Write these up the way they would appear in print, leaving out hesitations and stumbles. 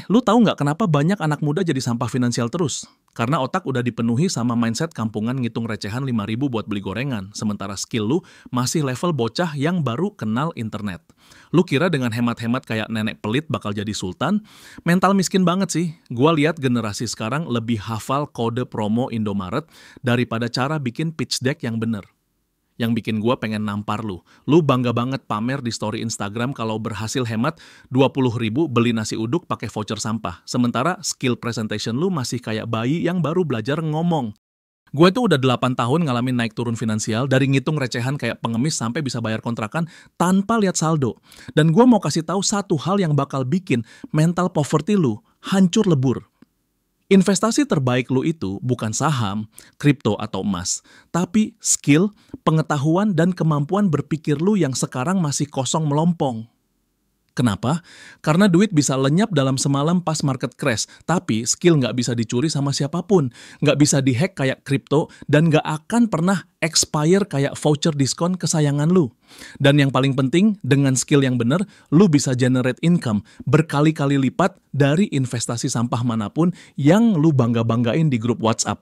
Lu tahu nggak kenapa banyak anak muda jadi sampah finansial terus? Karena otak udah dipenuhi sama mindset kampungan ngitung recehan 5.000 buat beli gorengan, sementara skill lu masih level bocah yang baru kenal internet. Lu kira dengan hemat-hemat kayak nenek pelit bakal jadi sultan? Mental miskin banget sih. Gua lihat generasi sekarang lebih hafal kode promo Indomaret daripada cara bikin pitch deck yang bener. Yang bikin gua pengen nampar lu. Lu bangga banget pamer di story Instagram kalau berhasil hemat 20.000 beli nasi uduk pakai voucher sampah. Sementara skill presentation lu masih kayak bayi yang baru belajar ngomong. Gue tuh udah 8 tahun ngalamin naik turun finansial dari ngitung recehan kayak pengemis sampai bisa bayar kontrakan tanpa lihat saldo. Dan gue mau kasih tahu satu hal yang bakal bikin mental poverty lu hancur lebur. Investasi terbaik lu itu bukan saham, kripto atau emas, tapi skill, pengetahuan, dan kemampuan berpikir lu yang sekarang masih kosong melompong. Kenapa? Karena duit bisa lenyap dalam semalam pas market crash, tapi skill nggak bisa dicuri sama siapapun, nggak bisa dihack kayak kripto, dan nggak akan pernah expire kayak voucher diskon kesayangan lu. Dan yang paling penting, dengan skill yang bener, lu bisa generate income berkali-kali lipat dari investasi sampah manapun yang lu bangga-banggain di grup WhatsApp.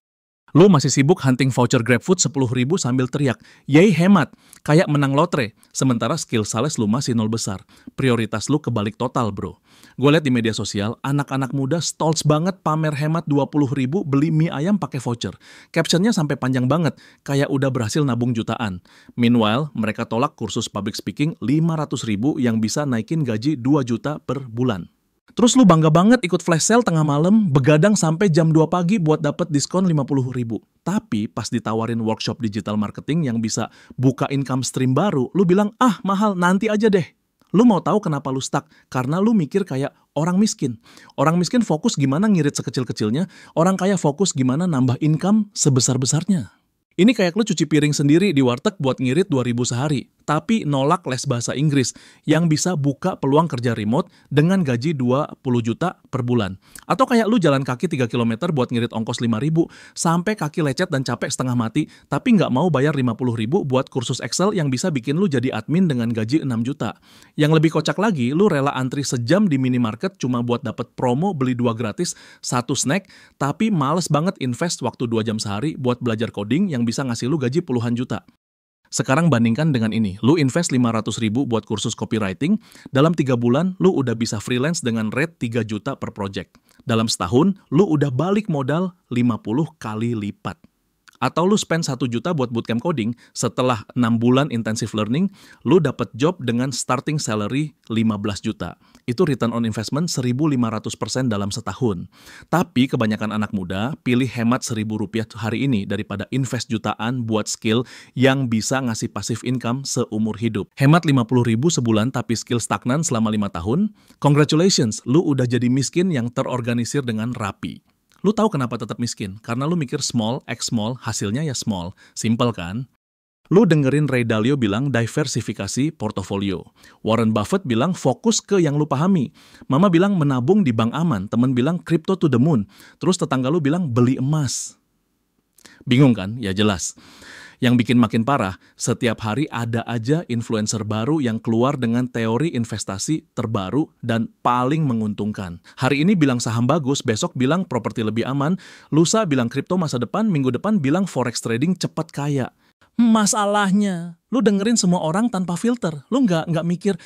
Lu masih sibuk hunting voucher GrabFood 10.000 sambil teriak, "Yay hemat!" Kayak menang lotre. Sementara skill sales lu masih nol besar. Prioritas lu kebalik total, bro. Gue liat di media sosial, anak-anak muda stolz banget pamer hemat 20.000 beli mie ayam pakai voucher. Captionnya sampai panjang banget, kayak udah berhasil nabung jutaan. Meanwhile, mereka tolak kursus public speaking 500.000 yang bisa naikin gaji 2 juta per bulan. Terus lu bangga banget ikut flash sale tengah malam, begadang sampai jam 2 pagi buat dapet diskon 50.000. Tapi pas ditawarin workshop digital marketing yang bisa buka income stream baru, lu bilang, "Ah, mahal, nanti aja deh." Lu mau tahu kenapa lu stuck? Karena lu mikir kayak orang miskin. Orang miskin fokus gimana ngirit sekecil-kecilnya, orang kaya fokus gimana nambah income sebesar-besarnya. Ini kayak lu cuci piring sendiri di warteg buat ngirit 2.000 sehari, tapi nolak les bahasa Inggris yang bisa buka peluang kerja remote dengan gaji 20 juta per bulan. Atau kayak lu jalan kaki 3 kilometer buat ngirit ongkos 5.000, sampai kaki lecet dan capek setengah mati, tapi nggak mau bayar 50.000 buat kursus Excel yang bisa bikin lu jadi admin dengan gaji 6 juta. Yang lebih kocak lagi, lu rela antri sejam di minimarket cuma buat dapet promo beli 2 gratis, 1 snack, tapi males banget invest waktu 2 jam sehari buat belajar coding yang bisa ngasih lu gaji puluhan juta. Sekarang bandingkan dengan ini, lu invest 500.000 buat kursus copywriting, dalam 3 bulan lu udah bisa freelance dengan rate 3 juta per project. Dalam setahun, lu udah balik modal 50 kali lipat. Atau lu spend 1 juta buat bootcamp coding, setelah 6 bulan intensive learning, lu dapet job dengan starting salary 15 juta. Itu return on investment 1.500% dalam setahun. Tapi kebanyakan anak muda pilih hemat Rp1.000 hari ini daripada invest jutaan buat skill yang bisa ngasih passive income seumur hidup. Hemat 50.000 sebulan tapi skill stagnan selama 5 tahun? Congratulations, lu udah jadi miskin yang terorganisir dengan rapi. Lu tahu kenapa tetap miskin? Karena lu mikir small, x small, hasilnya ya small. Simple kan? Lu dengerin Ray Dalio bilang diversifikasi portofolio. Warren Buffett bilang fokus ke yang lu pahami. Mama bilang menabung di bank aman. Temen bilang crypto to the moon. Terus tetangga lu bilang beli emas. Bingung kan? Ya jelas. Yang bikin makin parah, setiap hari ada aja influencer baru yang keluar dengan teori investasi terbaru dan paling menguntungkan. Hari ini bilang saham bagus, besok bilang properti lebih aman, lusa bilang kripto masa depan, minggu depan bilang forex trading cepat kaya. Masalahnya, lu dengerin semua orang tanpa filter. Lu nggak mikir,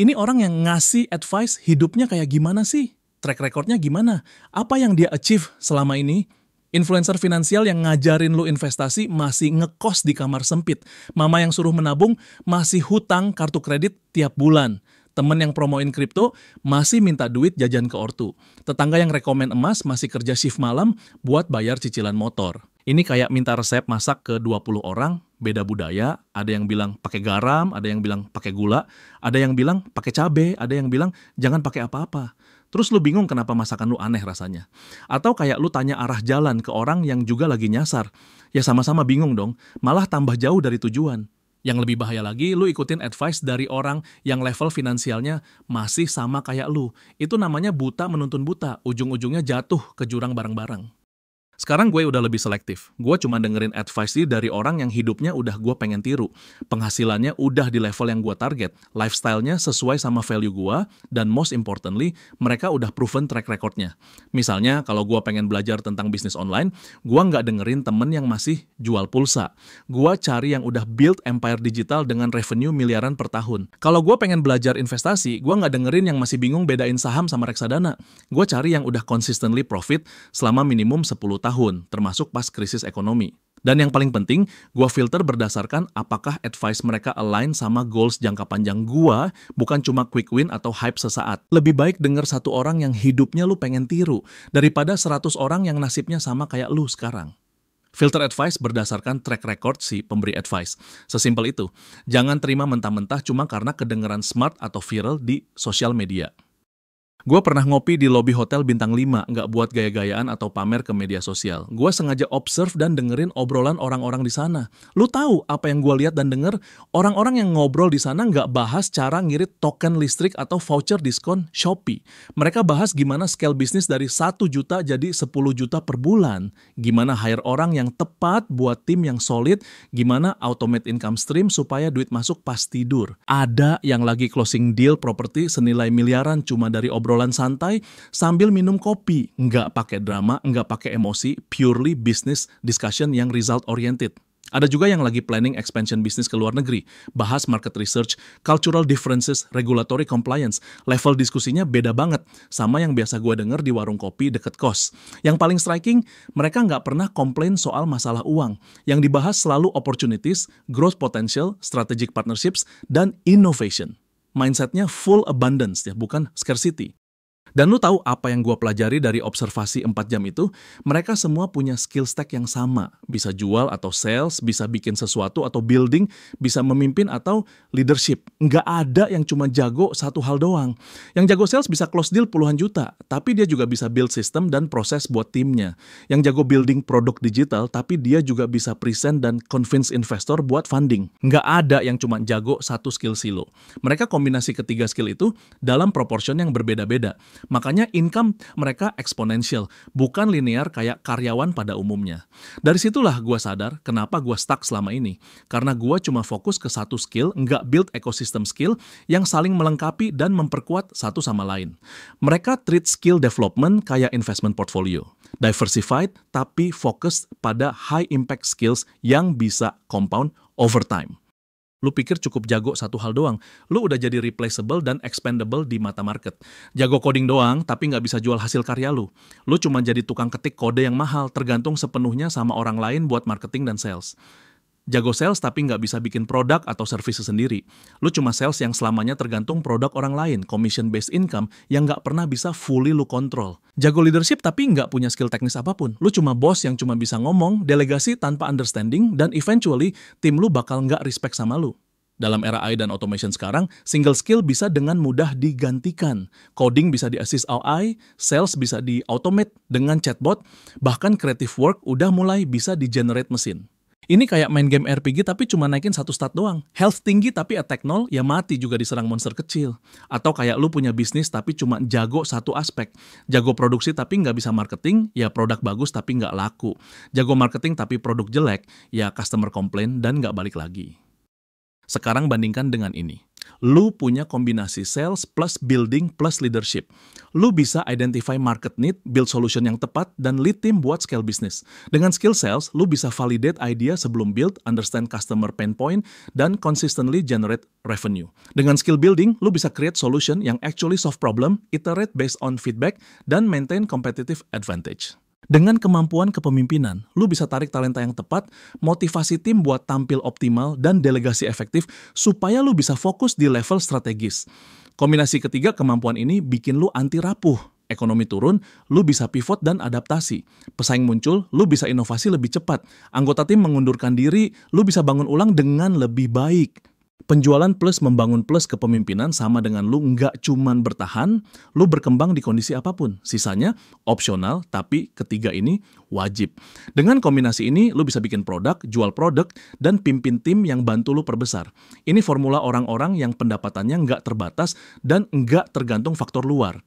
ini orang yang ngasih advice hidupnya kayak gimana sih? Track recordnya gimana? Apa yang dia achieve selama ini? Influencer finansial yang ngajarin lu investasi masih ngekos di kamar sempit. Mama yang suruh menabung masih hutang kartu kredit tiap bulan. Temen yang promoin kripto masih minta duit jajan ke ortu. Tetangga yang rekomen emas masih kerja shift malam buat bayar cicilan motor. Ini kayak minta resep masak ke 20 orang, beda budaya. Ada yang bilang pakai garam, ada yang bilang pakai gula, ada yang bilang pakai cabe, ada yang bilang jangan pakai apa-apa. Terus lu bingung kenapa masakan lu aneh rasanya. Atau kayak lu tanya arah jalan ke orang yang juga lagi nyasar. Ya sama-sama bingung dong, malah tambah jauh dari tujuan. Yang lebih bahaya lagi, lu ikutin advice dari orang yang level finansialnya masih sama kayak lu. Itu namanya buta menuntun buta, ujung-ujungnya jatuh ke jurang bareng-bareng. Sekarang gue udah lebih selektif. Gue cuma dengerin advice dari orang yang hidupnya udah gue pengen tiru. Penghasilannya udah di level yang gue target. Lifestyle-nya sesuai sama value gue. Dan most importantly, mereka udah proven track record-nya. Misalnya, kalau gue pengen belajar tentang bisnis online, gue nggak dengerin temen yang masih jual pulsa. Gue cari yang udah build empire digital dengan revenue miliaran per tahun. Kalau gue pengen belajar investasi, gue nggak dengerin yang masih bingung bedain saham sama reksadana. Gue cari yang udah consistently profit selama minimum 10 tahun, termasuk pas krisis ekonomi. Dan yang paling penting, gue filter berdasarkan apakah advice mereka align sama goals jangka panjang gue, bukan cuma quick win atau hype sesaat. Lebih baik denger satu orang yang hidupnya lu pengen tiru, daripada 100 orang yang nasibnya sama kayak lu sekarang. Filter advice berdasarkan track record si pemberi advice. Sesimpel itu. Jangan terima mentah-mentah cuma karena kedengeran smart atau viral di sosial media. Gue pernah ngopi di lobi hotel bintang 5, nggak buat gaya-gayaan atau pamer ke media sosial. Gue sengaja observe dan dengerin obrolan orang-orang di sana. Lu tahu apa yang gue lihat dan denger? Orang-orang yang ngobrol di sana nggak bahas cara ngirit token listrik atau voucher diskon Shopee. Mereka bahas gimana scale bisnis dari 1 juta jadi 10 juta per bulan. Gimana hire orang yang tepat buat tim yang solid. Gimana automate income stream supaya duit masuk pas tidur. Ada yang lagi closing deal properti senilai miliaran cuma dari obrolan santai sambil minum kopi, nggak pakai drama, nggak pakai emosi, purely business discussion yang result oriented. Ada juga yang lagi planning expansion bisnis ke luar negeri, bahas market research, cultural differences, regulatory compliance. Level diskusinya beda banget sama yang biasa gue denger di warung kopi deket kos. Yang paling striking, mereka nggak pernah komplain soal masalah uang. Yang dibahas selalu opportunities, growth potential, strategic partnerships, dan innovation. Mindsetnya full abundance ya, bukan scarcity. Dan lu tahu apa yang gue pelajari dari observasi 4 jam itu? Mereka semua punya skill stack yang sama. Bisa jual atau sales, bisa bikin sesuatu atau building, bisa memimpin atau leadership. Nggak ada yang cuma jago satu hal doang. Yang jago sales bisa close deal puluhan juta, tapi dia juga bisa build system dan proses buat timnya. Yang jago building produk digital, tapi dia juga bisa present dan convince investor buat funding. Nggak ada yang cuma jago satu skill silo. Mereka kombinasi ketiga skill itu dalam proportion yang berbeda-beda. Makanya income mereka eksponensial, bukan linear kayak karyawan pada umumnya. Dari situlah gue sadar kenapa gue stuck selama ini. Karena gue cuma fokus ke satu skill, nggak build ekosistem skill yang saling melengkapi dan memperkuat satu sama lain. Mereka treat skill development kayak investment portfolio. Diversified tapi fokus pada high impact skills yang bisa compound over time. Lu pikir cukup jago satu hal doang, lu udah jadi replaceable dan expendable di mata market. Jago coding doang, tapi nggak bisa jual hasil karya lu. Lu cuma jadi tukang ketik kode yang mahal, tergantung sepenuhnya sama orang lain buat marketing dan sales. Jago sales tapi nggak bisa bikin produk atau service sendiri. Lu cuma sales yang selamanya tergantung produk orang lain, commission based income yang nggak pernah bisa fully lu kontrol. Jago leadership tapi nggak punya skill teknis apapun. Lu cuma bos yang cuma bisa ngomong, delegasi tanpa understanding, dan eventually tim lu bakal nggak respect sama lu. Dalam era AI dan automation sekarang, single skill bisa dengan mudah digantikan. Coding bisa di-assist AI, sales bisa di-automate dengan chatbot, bahkan creative work udah mulai bisa di-generate mesin. Ini kayak main game RPG tapi cuma naikin satu stat doang. Health tinggi tapi attack 0, ya mati juga diserang monster kecil. Atau kayak lu punya bisnis tapi cuma jago satu aspek. Jago produksi tapi nggak bisa marketing, ya produk bagus tapi nggak laku. Jago marketing tapi produk jelek, ya customer complain dan nggak balik lagi. Sekarang bandingkan dengan ini. Lu punya kombinasi sales plus building plus leadership. Lu bisa identify market need, build solution yang tepat, dan lead team buat scale business. Dengan skill sales, lu bisa validate idea sebelum build, understand customer pain point, dan consistently generate revenue. Dengan skill building, lu bisa create solution yang actually solve problem, iterate based on feedback, dan maintain competitive advantage. Dengan kemampuan kepemimpinan, lu bisa tarik talenta yang tepat, motivasi tim buat tampil optimal, dan delegasi efektif supaya lu bisa fokus di level strategis. Kombinasi ketiga kemampuan ini bikin lu anti rapuh. Ekonomi turun, lu bisa pivot dan adaptasi. Pesaing muncul, lu bisa inovasi lebih cepat. Anggota tim mengundurkan diri, lu bisa bangun ulang dengan lebih baik. Penjualan plus membangun plus kepemimpinan sama dengan lu nggak cuman bertahan, lu berkembang di kondisi apapun. Sisanya opsional, tapi ketiga ini wajib. Dengan kombinasi ini, lu bisa bikin produk, jual produk, dan pimpin tim yang bantu lu perbesar. Ini formula orang-orang yang pendapatannya nggak terbatas dan nggak tergantung faktor luar.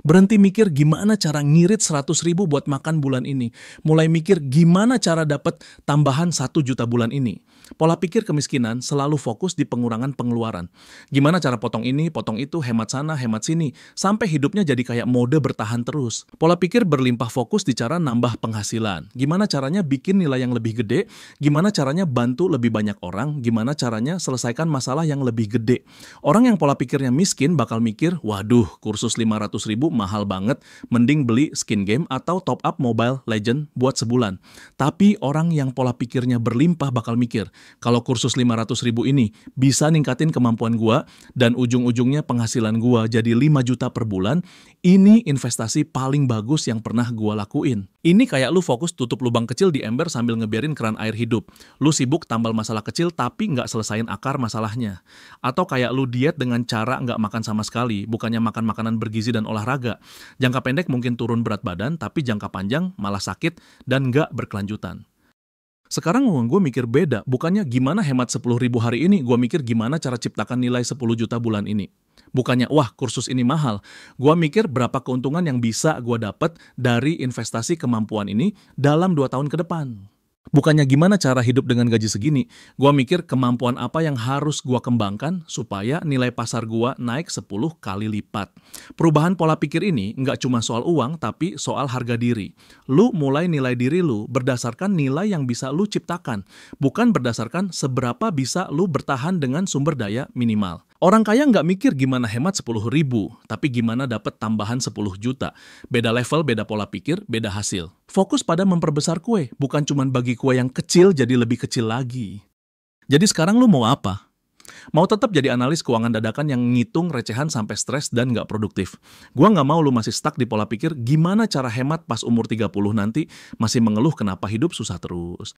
Berhenti mikir gimana cara ngirit 100.000 buat makan bulan ini. Mulai mikir gimana cara dapat tambahan 1 juta bulan ini. Pola pikir kemiskinan selalu fokus di pengurangan pengeluaran. Gimana cara potong ini, potong itu, hemat sana, hemat sini. Sampai hidupnya jadi kayak mode bertahan terus. Pola pikir berlimpah fokus di cara nambah penghasilan. Gimana caranya bikin nilai yang lebih gede. Gimana caranya bantu lebih banyak orang. Gimana caranya selesaikan masalah yang lebih gede. Orang yang pola pikirnya miskin bakal mikir, waduh, kursus 500.000 mahal banget, mending beli skin game atau top up Mobile Legend buat sebulan. Tapi orang yang pola pikirnya berlimpah bakal mikir, kalau kursus 500.000 ini bisa ningkatin kemampuan gua dan ujung-ujungnya penghasilan gua jadi 5 juta per bulan, ini investasi paling bagus yang pernah gua lakuin. Ini kayak lu fokus tutup lubang kecil di ember sambil ngebiarin keran air hidup. Lu sibuk tambal masalah kecil tapi nggak selesain akar masalahnya. Atau kayak lu diet dengan cara nggak makan sama sekali, bukannya makan makanan bergizi dan olahraga. Jangka pendek mungkin turun berat badan, tapi jangka panjang malah sakit dan nggak berkelanjutan. Sekarang gue mikir beda, bukannya gimana hemat 10.000 hari ini, gue mikir gimana cara ciptakan nilai 10 juta bulan ini. Bukannya, wah kursus ini mahal, gue mikir berapa keuntungan yang bisa gue dapat dari investasi kemampuan ini dalam 2 tahun ke depan. Bukannya gimana cara hidup dengan gaji segini, gue mikir kemampuan apa yang harus gue kembangkan supaya nilai pasar gue naik 10 kali lipat. Perubahan pola pikir ini nggak cuma soal uang, tapi soal harga diri. Lu mulai nilai diri lu berdasarkan nilai yang bisa lu ciptakan, bukan berdasarkan seberapa bisa lu bertahan dengan sumber daya minimal. Orang kaya nggak mikir gimana hemat 10.000, tapi gimana dapat tambahan 10 juta. Beda level, beda pola pikir, beda hasil. Fokus pada memperbesar kue, bukan cuma bagi kue yang kecil jadi lebih kecil lagi. Jadi sekarang lu mau apa? Mau tetap jadi analis keuangan dadakan yang ngitung recehan sampai stres dan nggak produktif? Gua nggak mau lu masih stuck di pola pikir gimana cara hemat pas umur 30 nanti masih mengeluh kenapa hidup susah terus.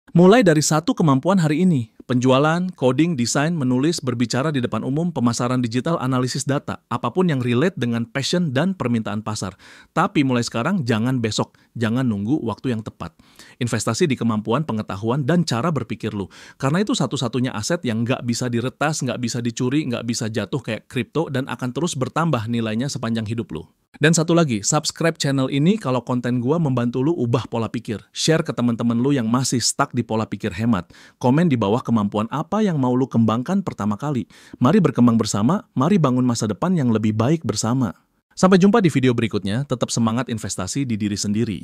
Mulai dari 1 kemampuan hari ini, penjualan, coding, desain, menulis, berbicara di depan umum, pemasaran digital, analisis data, apapun yang relate dengan passion dan permintaan pasar. Tapi mulai sekarang, jangan besok, jangan nunggu waktu yang tepat. Investasi di kemampuan, pengetahuan, dan cara berpikir lu. Karena itu satu-satunya aset yang nggak bisa diretas, nggak bisa dicuri, nggak bisa jatuh kayak kripto, dan akan terus bertambah nilainya sepanjang hidup lu. Dan satu lagi, subscribe channel ini kalau konten gua membantu lu ubah pola pikir. Share ke teman-teman lu yang masih stuck di pola pikir hemat. Komen di bawah kemampuan apa yang mau lu kembangkan pertama kali. Mari berkembang bersama, mari bangun masa depan yang lebih baik bersama. Sampai jumpa di video berikutnya, tetap semangat investasi di diri sendiri.